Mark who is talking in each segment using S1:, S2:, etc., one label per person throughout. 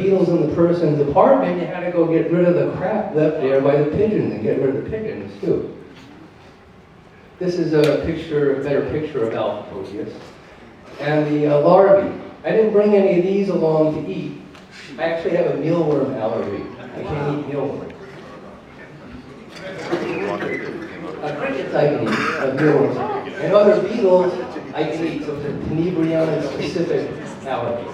S1: beetles in the person's apartment, you had to go get rid of the crap left there by the pigeons and get rid of the pigeons too. This is a better picture of Alphapodius. And the larvae. I didn't bring any of these along to eat. I actually have a mealworm allergy. I can't eat mealworm. Crickets I can eat, mealworms. And other beetles I can eat, so it's a tenebrion specific allergy.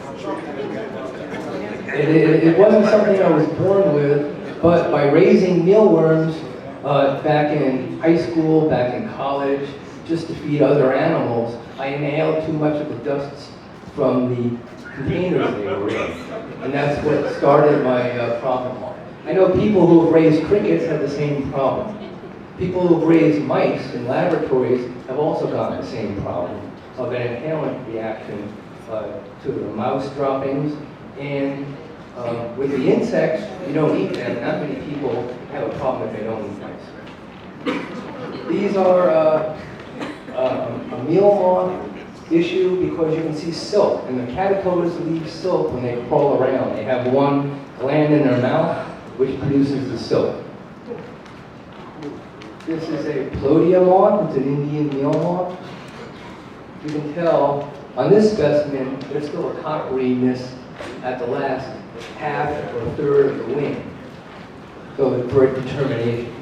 S1: It wasn't something I was born with, but by raising mealworms back in high school, back in college, just to feed other animals, I inhaled too much of the dusts from the containers they were in. And that's what started my problem. I know people who have raised crickets have the same problem. People who have raised mice in laboratories have also gotten the same problem of an inhalant reaction to the mouse droppings. And with the insects, you don't eat them. Not many people have a problem if they don't eat mice. These are a meal moth issue because you can see silk, and the caterpillars leave silk when they crawl around. They have one gland in their mouth which produces the silk. This is a Plodia moth. It's an Indian meal moth. You can tell on this specimen there's still a cockeriness at the last half or third of the wing. So for a determination.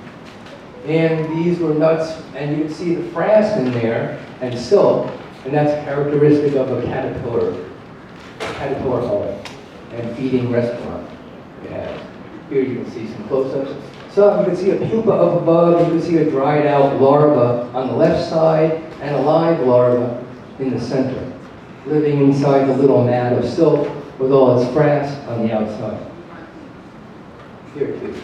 S1: And these were nuts, and you can see the frass in there and silk, and that's characteristic of a caterpillar home and feeding restaurant it has. Here you can see some close-ups. So you can see a pupa up above, you can see a dried out larva on the left side and a live larva in the center, living inside the little mat of silk with all its frass on the outside. Here too.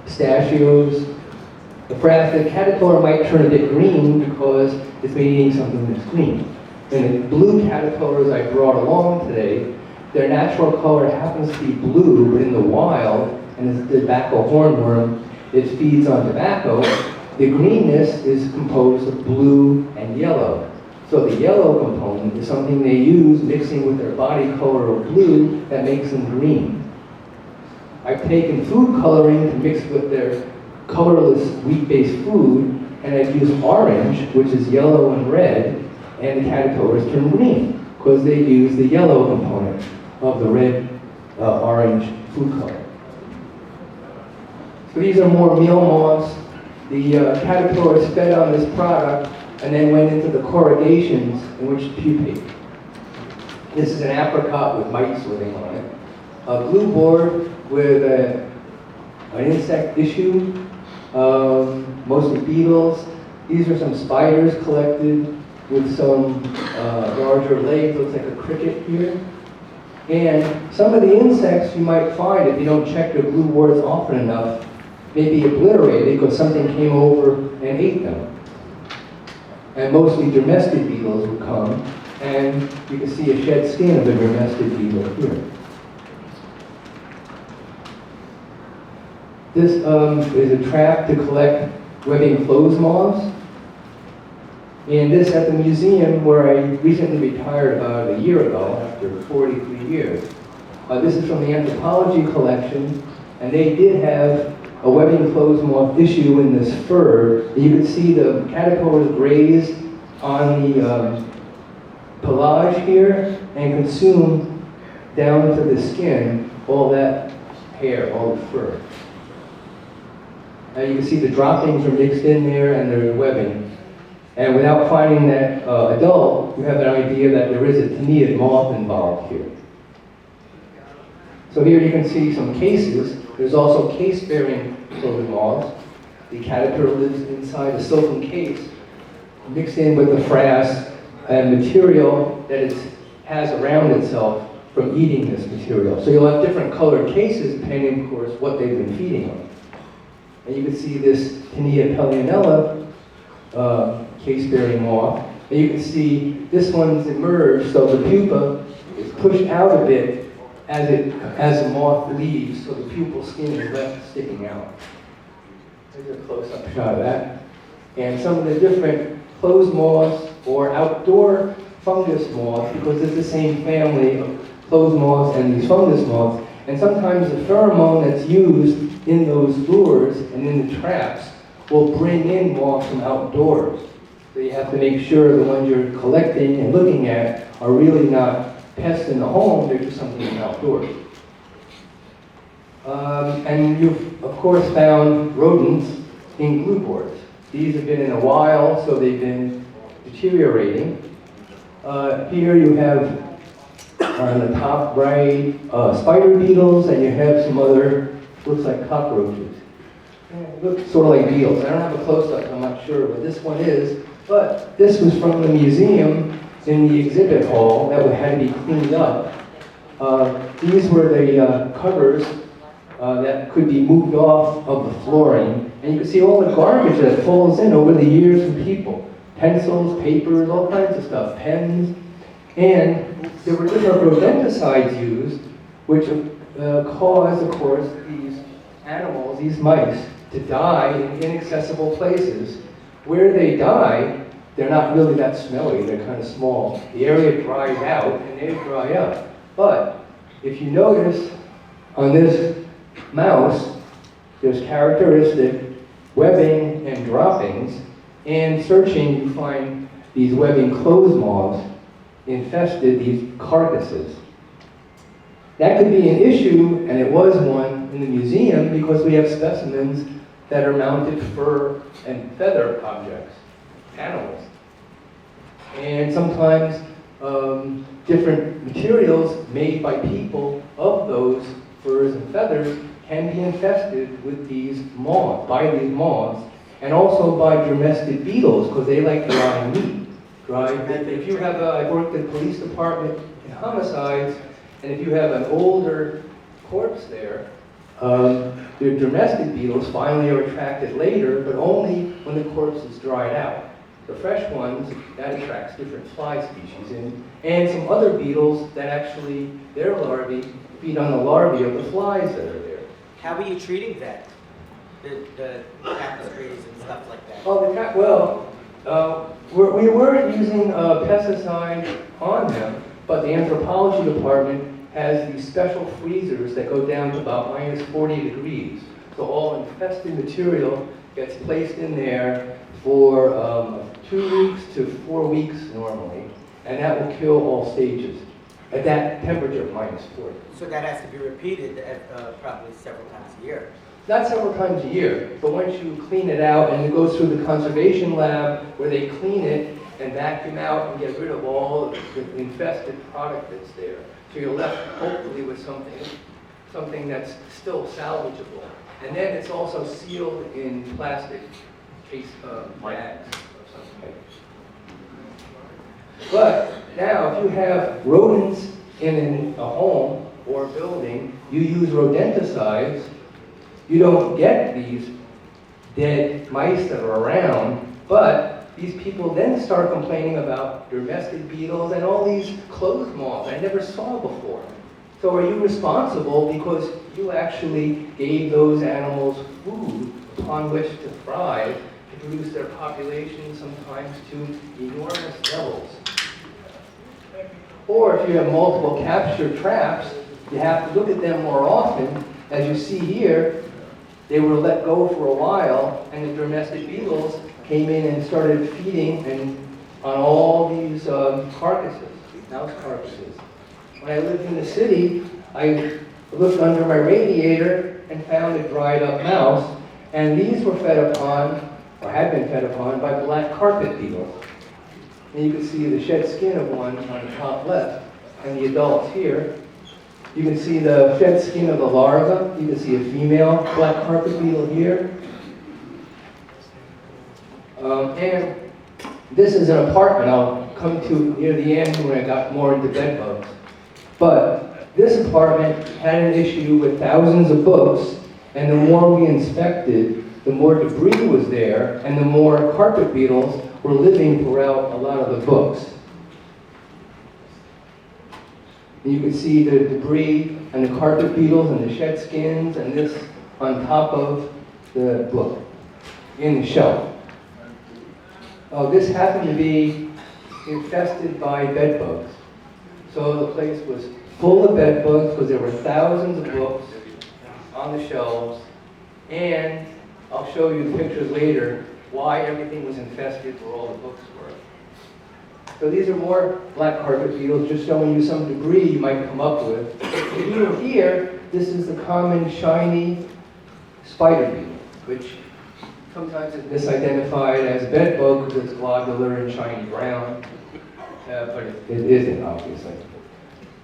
S1: Pistachios. The caterpillar might turn a bit green because it's been eating something that's green. And the blue caterpillars I brought along today, their natural color happens to be blue, but in the wild, and it's the tobacco hornworm, it feeds on tobacco, the greenness is composed of blue and yellow. So the yellow component is something they use mixing with their body color of blue that makes them green. I've taken food coloring to mix with their colorless wheat-based food, and I've used orange, which is yellow and red, and the caterpillars turn green because they use the yellow component of the red, orange food color. So these are more meal moths. The caterpillars fed on this product and then went into the corrugations in which to pupate. This is an apricot with mites living on it. A glue board with an insect issue, mostly beetles. These are some spiders collected with some larger legs, looks like a cricket here. And some of the insects you might find, if you don't check your glue boards often enough, may be obliterated because something came over and ate them. And mostly domestic beetles would come, and you can see a shed skin of a domestic beetle here. This is a trap to collect webbing clothes moths. And this at the museum where I recently retired about a year ago after 43 years. This is from the anthropology collection, and they did have a webbing clothes moth issue in this fur. You can see the caterpillars graze on the pelage here and consume down to the skin all that hair, all the fur. You can see the droppings are mixed in there and there's webbing. And without finding that adult, you have an idea that there is a Teniid moth involved here. So here you can see some cases. There's also case-bearing clothing moths. The caterpillar lives inside a silken case, mixed in with the frass and material that it has around itself from eating this material. So you'll have different colored cases depending, of course, what they've been feeding on. And you can see this Tinea pellionella case-bearing moth. And you can see this one's emerged, so the pupa is pushed out a bit as the moth leaves, so the pupal skin is left sticking out. Here's a close-up shot of that. And some of the different clothes moths or outdoor fungus moths, because it's the same family of clothes moths and these fungus moths. And sometimes the pheromone that's used in those lures and in the traps will bring in moths from outdoors. So you have to make sure the ones you're collecting and looking at are really not pests in the home, they're just something from outdoors. And you've, of course, found rodents in glue boards. These have been in a while, so they've been deteriorating. Here you have, on the top right, spider beetles, and you have some other, looks like cockroaches. Look sort of like beetles. I don't have a close-up, I'm not sure what this one is, but this was from the museum in the exhibit hall that had to be cleaned up. These were the covers that could be moved off of the flooring, and you can see all the garbage that falls in over the years from people. Pencils, papers, all kinds of stuff, pens, and there were different rodenticides used, which cause, of course, these animals, these mice, to die in inaccessible places. Where they die, they're not really that smelly, they're kind of small. The area dries out and they dry up. But if you notice on this mouse, there's characteristic webbing and droppings, and searching you find these webbing clothes moths infested these carcasses. That could be an issue, and it was one in the museum, because we have specimens that are mounted fur and feather objects, animals. And sometimes different materials made by people of those furs and feathers can be infested with these moths, and also by domestic beetles, because they like dry meat. If you have I worked in the police department in homicides, and if you have an older corpse there, the domestic beetles finally are attracted later, but only when the corpse is dried out. The fresh ones, that attracts different fly species, and some other beetles that actually, their larvae feed on the larvae of the flies that are there.
S2: How are you treating that? The tapestries and stuff like that?
S1: Oh, we weren't using pesticides on them, but the anthropology department has these special freezers that go down to about minus 40 degrees. So all infested material gets placed in there for 2 weeks to 4 weeks normally, and that will kill all stages at that temperature, minus 40.
S2: So that has to be repeated probably several times a year.
S1: Not several times a year, but once you clean it out, and it goes through the conservation lab where they clean it and vacuum out and get rid of all the infested product that's there. So you're left hopefully with something that's still salvageable. And then it's also sealed in plastic case bags or something. But now if you have rodents in a home or a building, you use rodenticides, you don't get these dead mice that are around, but these people then start complaining about domestic beetles and all these clothes moths I never saw before. So are you responsible because you actually gave those animals food upon which to thrive, to produce their population sometimes to enormous levels? Or if you have multiple capture traps, you have to look at them more often. As you see here, they were let go for a while, and the domestic beetles came in and started feeding on all these carcasses, mouse carcasses. When I lived in the city, I looked under my radiator and found a dried up mouse, and these were fed upon, or had been fed upon, by black carpet beetles. And you can see the shed skin of one on the top left, and the adults here. You can see the shed skin of the larva. You can see a female black carpet beetle here. And this is an apartment I'll come to near the end when I got more into bed bugs. But this apartment had an issue with thousands of books, and the more we inspected, the more debris was there, and the more carpet beetles were living throughout a lot of the books. And you can see the debris and the carpet beetles and the shed skins and this on top of the book in the shelf. This happened to be infested by bed bugs. So the place was full of bed bugs because there were thousands of books on the shelves. And I'll show you pictures later why everything was infested where all the books were. So these are more black carpet beetles, just showing you some debris you might come up with. The beetle here, this is the common shiny spider beetle, which sometimes is misidentified as a bed bug because it's globular and shiny brown, but it isn't, obviously.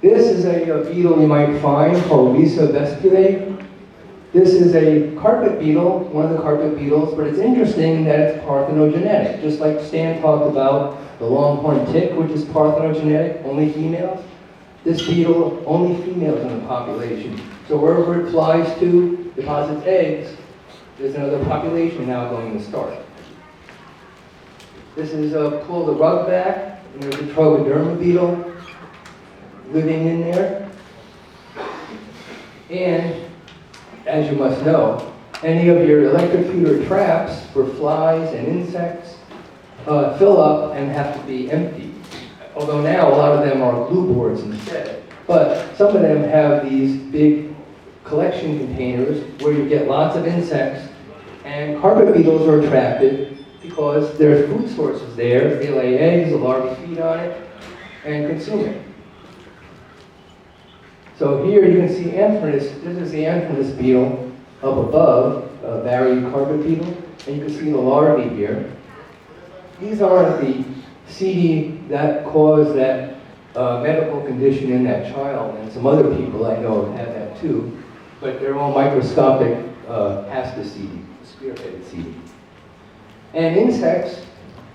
S1: This is a beetle you might find called Risa vesculae. This is a carpet beetle, one of the carpet beetles, but it's interesting that it's parthenogenetic. Just like Stan talked about the longhorn tick, which is parthenogenetic, only females. This beetle, only females in the population. So wherever it flies to, deposits eggs, there's another population now going to start. This is pull the rug back, and there's a Trogoderma beetle living in there. And as you must know, any of your electrocutor traps for flies and insects fill up and have to be emptied. Although now a lot of them are glue boards instead. But some of them have these big collection containers where you get lots of insects, and carpet beetles are attracted because there's food sources there. They lay eggs, the larvae feed on it, and consume it. So here you can see Anthracis. This is the Anthracis beetle up above, a varied carpet beetle, and you can see the larvae here. These aren't the CD that caused that medical condition in that child, and some other people I know have had that too, but they're all microscopic hastocidi, spearheaded CD. And insects,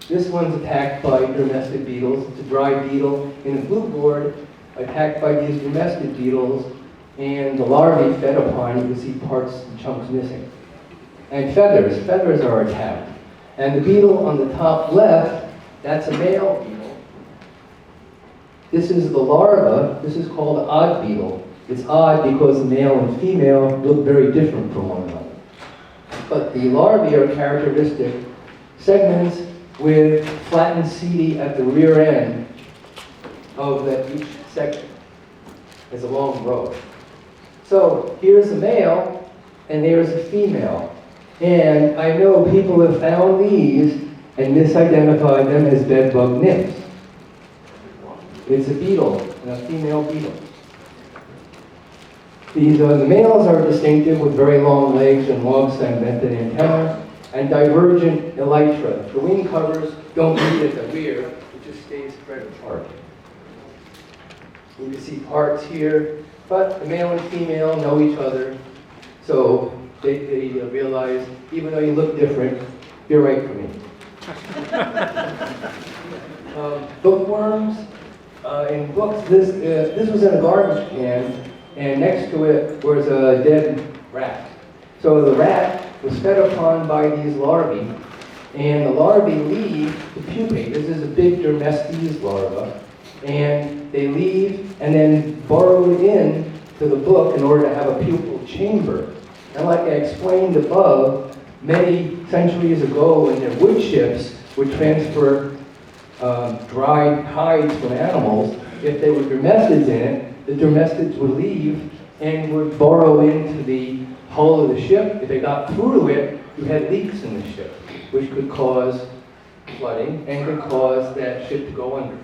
S1: this one's attacked by domestic beetles. It's a dry beetle in a glue board, attacked by these domestic beetles, and the larvae fed upon, you can see parts and chunks missing. And feathers are attacked. And the beetle on the top left, that's a male beetle. This is the larva. This is called an odd beetle. It's odd because the male and female look very different from one another. But the larvae are characteristic segments with flattened CD at the rear end of each section. It's a long row. So here's a male, and there's a female. And I know people have found these and misidentified them as bedbug nymphs. It's a beetle, a female beetle. The males are distinctive with very long legs and long segmented antennae and divergent elytra. The wing covers don't meet at the rear, it just stays spread apart. You can see parts here, but the male and female know each other, so they realize, even though you look different, you're right for me. Bookworms. In books, this was in a garbage can, and next to it was a dead rat. So the rat was fed upon by these larvae, and the larvae leave to pupate. This is a big Dermestes larva, and they leave and then burrow in to the book in order to have a pupal chamber. And like I explained above, many centuries ago when their wood chips would transfer dried hides from animals, if there were dermestids in it, the dermestids would leave and would burrow into the hull of the ship. If they got through to it, you had leaks in the ship, which could cause flooding and could cause that ship to go under.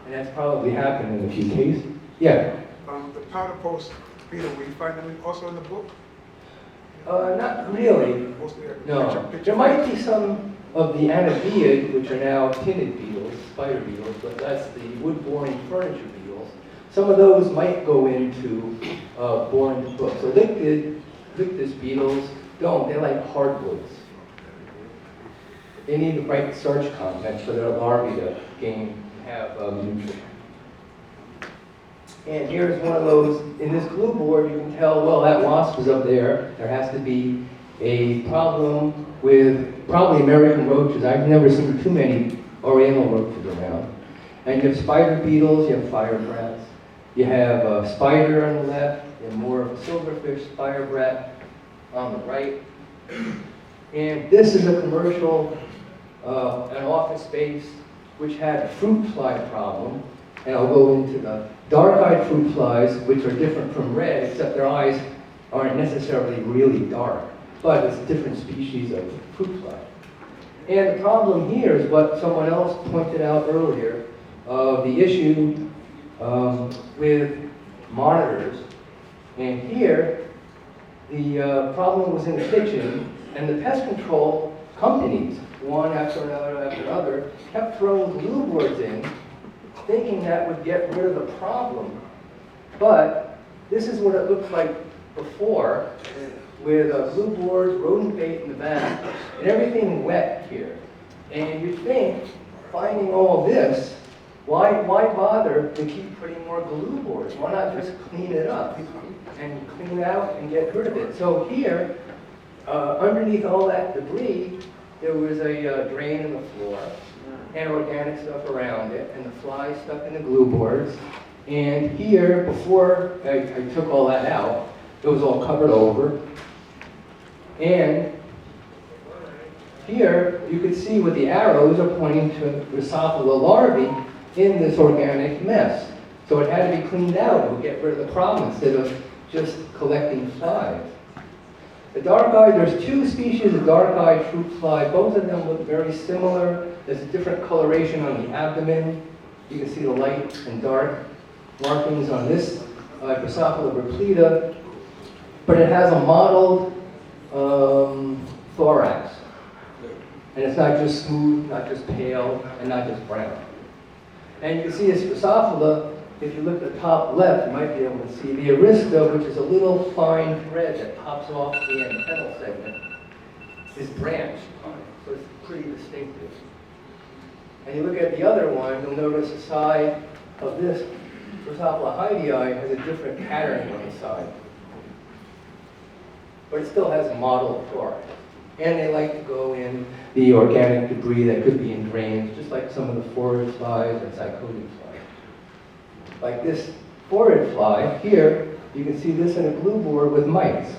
S1: And that's probably happened in a few cases. Yeah?
S3: The powder post beetle, will you find them also in the book?
S1: Not really.
S3: Mostly
S1: No. There might be some of the anabiid, which are now tinted beetles, spider beetles, but that's the wood-boring furniture beetles. Some of those might go into boring books. So Lictus beetles don't. They like hardwoods. They need the right starch content for their larvae to have nutrition. And here's one of those. In this glue board, you can tell, well, that wasp is up there. There has to be a problem with probably American roaches. I've never seen too many oriental roaches around. And you have spider beetles, you have fire brats. You have a spider on the left, and more of a silverfish spider brat on the right. And this is a commercial, an office space, which had a fruit fly problem. And I'll go into the dark-eyed fruit flies, which are different from red, except their eyes aren't necessarily really dark, but it's a different species of fruit fly. And the problem here is what someone else pointed out earlier, the issue with monitors. And here, the problem was in the kitchen, and the pest control companies, one after another, kept throwing glue boards in, thinking that would get rid of the problem. But this is what it looked like before, with glue boards, rodent bait in the back, and everything wet here. And you'd think, finding all this, why bother to keep putting more glue boards? Why not just clean it up and clean it out and get rid of it? So here, underneath all that debris, there was a drain in the floor and organic stuff around it, and the flies stuck in the glue boards. And here, before I took all that out, it was all covered over. And here, you could see what the arrows are pointing to Drosophila larvae in this organic mess. So it had to be cleaned out. It would get rid of the problem instead of just collecting flies. The dark-eyed, there's two species of dark-eyed fruit fly. Both of them look very similar. There's a different coloration on the abdomen. You can see the light and dark markings on this Drosophila repleta. But it has a mottled thorax. And it's not just smooth, not just pale, and not just brown. And you can see this Drosophila, if you look at the top left, you might be able to see the arista, which is a little fine thread that pops off the antennal segment, is branched on it. So it's pretty distinctive. And you look at the other one, you'll notice the side of this Drosophila hydei has a different pattern on the side. But it still has a mottled thorax. And they like to go in the organic debris that could be in drains, just like some of the forage flies and cycodic flies. Like this forage fly here, you can see this in a glue board with mites.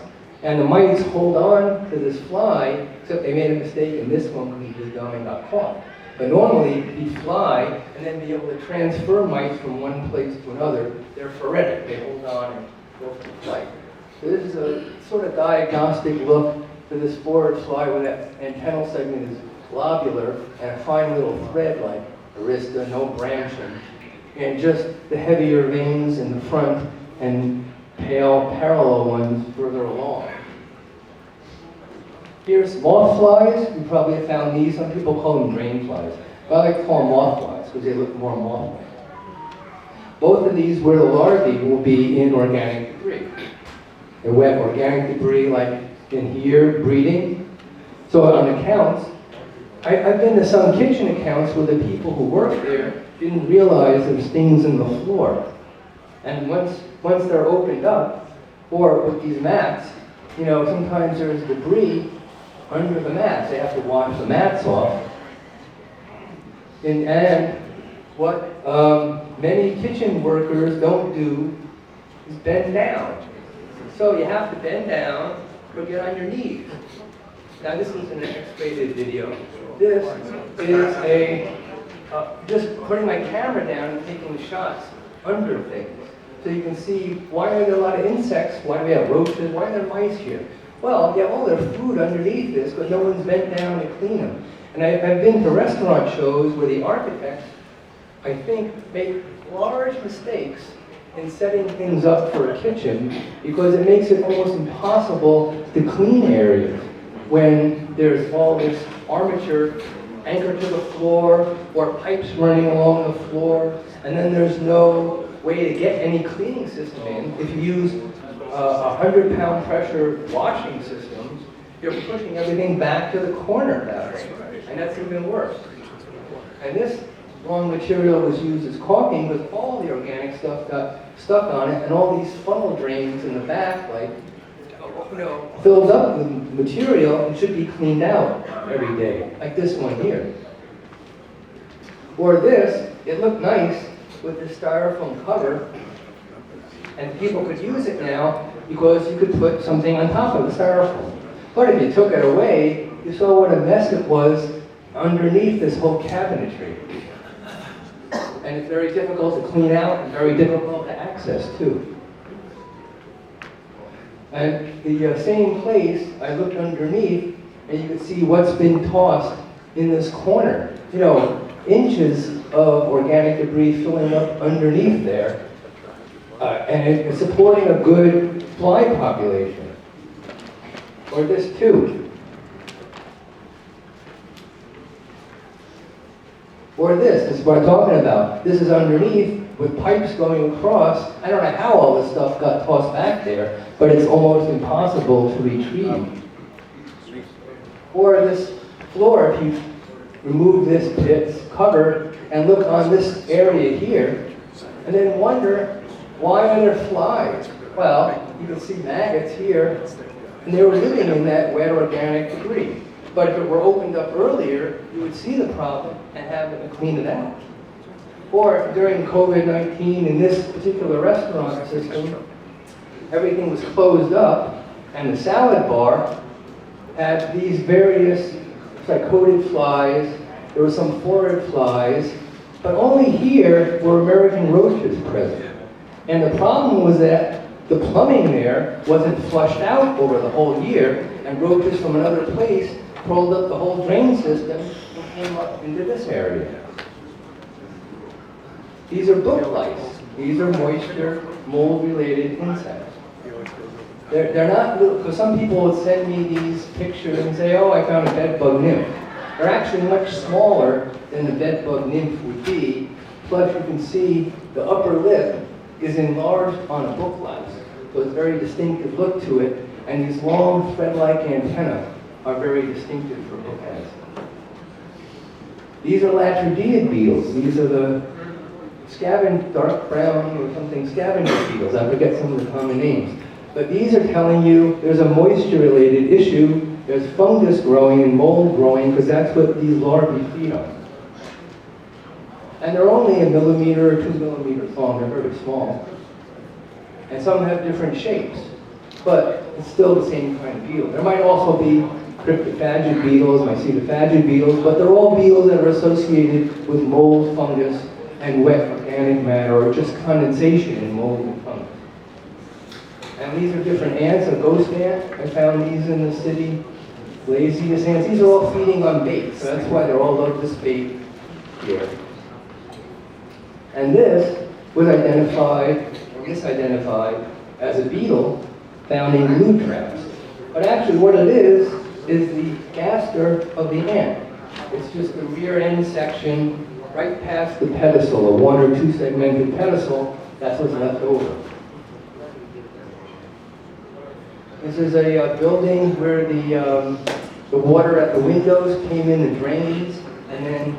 S1: And the mites hold on to this fly, except they made a mistake in this one because he was dumb and got caught. But normally, he'd fly and then be able to transfer mites from one place to another. They're phoretic, they hold on and go for the flight. So this is a sort of diagnostic look for this forage fly where that antennal segment is globular and a fine little thread like arista, no branching, and just the heavier veins in the front and pale parallel ones further along. Here's moth flies. You probably have found these. Some people call them drain flies. But I like to call them moth flies because they look more moth-like. Both of these, where the larvae will be in organic debris. They wet organic debris like in here, breeding. So on accounts, I've been to some kitchen accounts where the people who work there didn't realize there's things in the floor. And once they're opened up, or with these mats, you know, sometimes there's debris under the mats. They have to wash the mats off. And what many kitchen workers don't do is bend down. So you have to bend down or get on your knees. Now this is an X-rated video. This is just putting my camera down and taking shots under things. So you can see, why are there a lot of insects? Why do we have roaches? Why are there mice here? Well, you have all their food underneath this, but no one's bent down to clean them. And I've been to restaurant shows where the architects, I think, make large mistakes in setting things up for a kitchen because it makes it almost impossible to clean areas when there's all this armature anchored to the floor or pipes running along the floor, and then there's no way to get any cleaning system in. If you use 100-pound pressure washing systems, you're pushing everything back to the corner that way, and that's even worse. And this long material was used as caulking because all the organic stuff got stuck on it, and all these funnel drains in the back, like, you know, filled up with material and should be cleaned out every day, like this one here. Or this, it looked nice with the styrofoam cover, and people could use it now because you could put something on top of the styrofoam. But if you took it away, you saw what a mess it was underneath this whole cabinetry. and it's very difficult to clean out and very difficult to access too. And the same place, I looked underneath, and you can see what's been tossed in this corner. You know, inches of organic debris filling up underneath there, and it's supporting a good fly population. Or this too. Or this is what I'm talking about. This is underneath with pipes going across. I don't know how all this stuff got tossed back there, but it's almost impossible to retrieve. Or this floor, if you remove this pit's cover and look on this area here, and then wonder, why are there flies? Well, you can see maggots here, and they were living in that wet organic debris. But if it were opened up earlier, you would see the problem and have them clean it out. Or during COVID-19, in this particular restaurant system, everything was closed up, and the salad bar had these various coated flies. There were some phorid flies, but only here were American roaches present. And the problem was that the plumbing there wasn't flushed out over the whole year, and roaches from another place crawled up the whole drain system and came up into this area. These are book lice. These are moisture, mold-related insects. They're not little, because some people would send me these pictures and say, oh, I found a bedbug nymph. They're actually much smaller than the bedbug nymph would be. Plus, you can see the upper lip is enlarged on a book lice. So it's a very distinctive look to it, and these long thread-like antennae are very distinctive for book ants. These are Latridiid beetles. These are the dark brown or something scavenger beetles. I forget some of the common names. But these are telling you there's a moisture-related issue. There's fungus growing and mold growing, because that's what these larvae feed on. And they're only 1 millimeter or 2 millimeters long. They're very small. And some have different shapes, but it's still the same kind of beetle. There might also be cryptophagid beetles, mycetophagid beetles, but they're all beetles that are associated with mold, fungus, and wet organic matter, or just condensation in mold and fungus. And these are different ants. A ghost ant, I found these in the city. Laziest ants. These are all feeding on bait, so that's why they're all lotus bait here. And this was identified, or misidentified, as a beetle found in glue traps. But actually what it is the gaster of the ant. It's just the rear end section right past the pedicel, a 1 or 2 segmented pedicel. That's what's left over. This is a building where the water at the windows came in the drains and then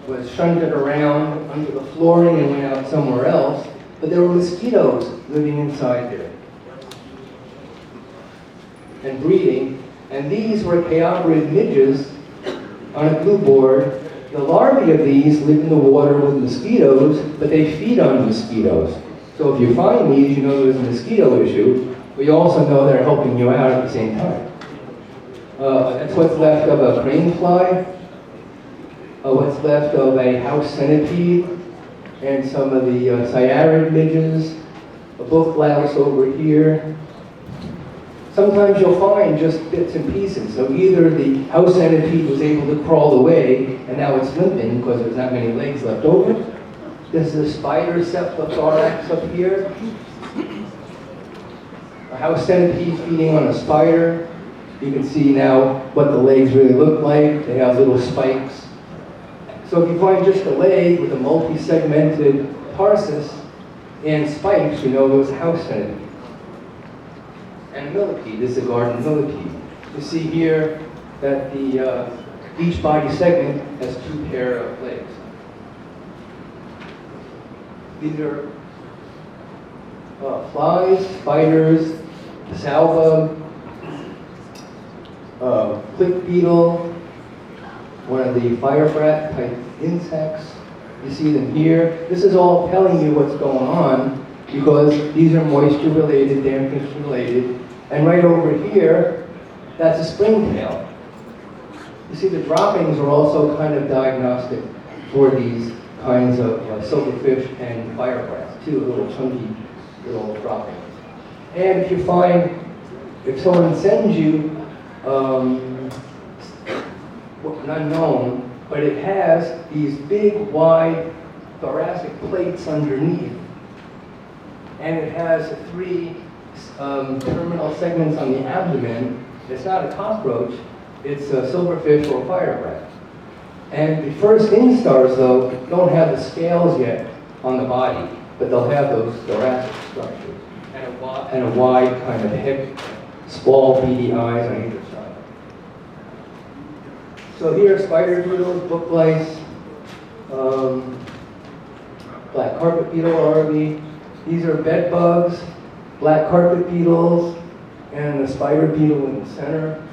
S1: was shunted around under the flooring and went out somewhere else. But there were mosquitoes living inside there and breeding. And these were chaopterid midges on a glue board. The larvae of these live in the water with mosquitoes, but they feed on mosquitoes. So if you find these, you know there's a mosquito issue, but you also know they're helping you out at the same time. That's what's left of a crane fly, what's left of a house centipede, and some of the cyarid midges, a book louse over here. Sometimes you'll find just bits and pieces. So either the house centipede was able to crawl away, and now it's limping because there's not many legs left over. This is a spider cephalothorax up here. A house centipede feeding on a spider. You can see now what the legs really look like. They have little spikes. So if you find just a leg with a multi-segmented tarsus and spikes, you know it was a house centipede. And millipede, this is a garden millipede. You see here that each body segment has 2 pair of legs. These are flies, spiders, salva, click beetle, one of the fire frat type insects. You see them here. This is all telling you what's going on because these are moisture related, dampness related. And right over here, that's a springtail. You see the droppings are also kind of diagnostic for these kinds of silverfish and firegrass, too, little chunky little droppings. And if you find, if someone sends you an unknown, but it has these big, wide thoracic plates underneath, and it has 3 terminal segments on the abdomen. It's not a cockroach, it's a silverfish or firegrass. And the first instars, though, don't have the scales yet on the body, but they'll have those thoracic structures and a wide kind of head, small beady eyes on either side. So here, spider beetles, book lice, black carpet beetle larvae. These are bed bugs, black carpet beetles, and the spider beetle in the center.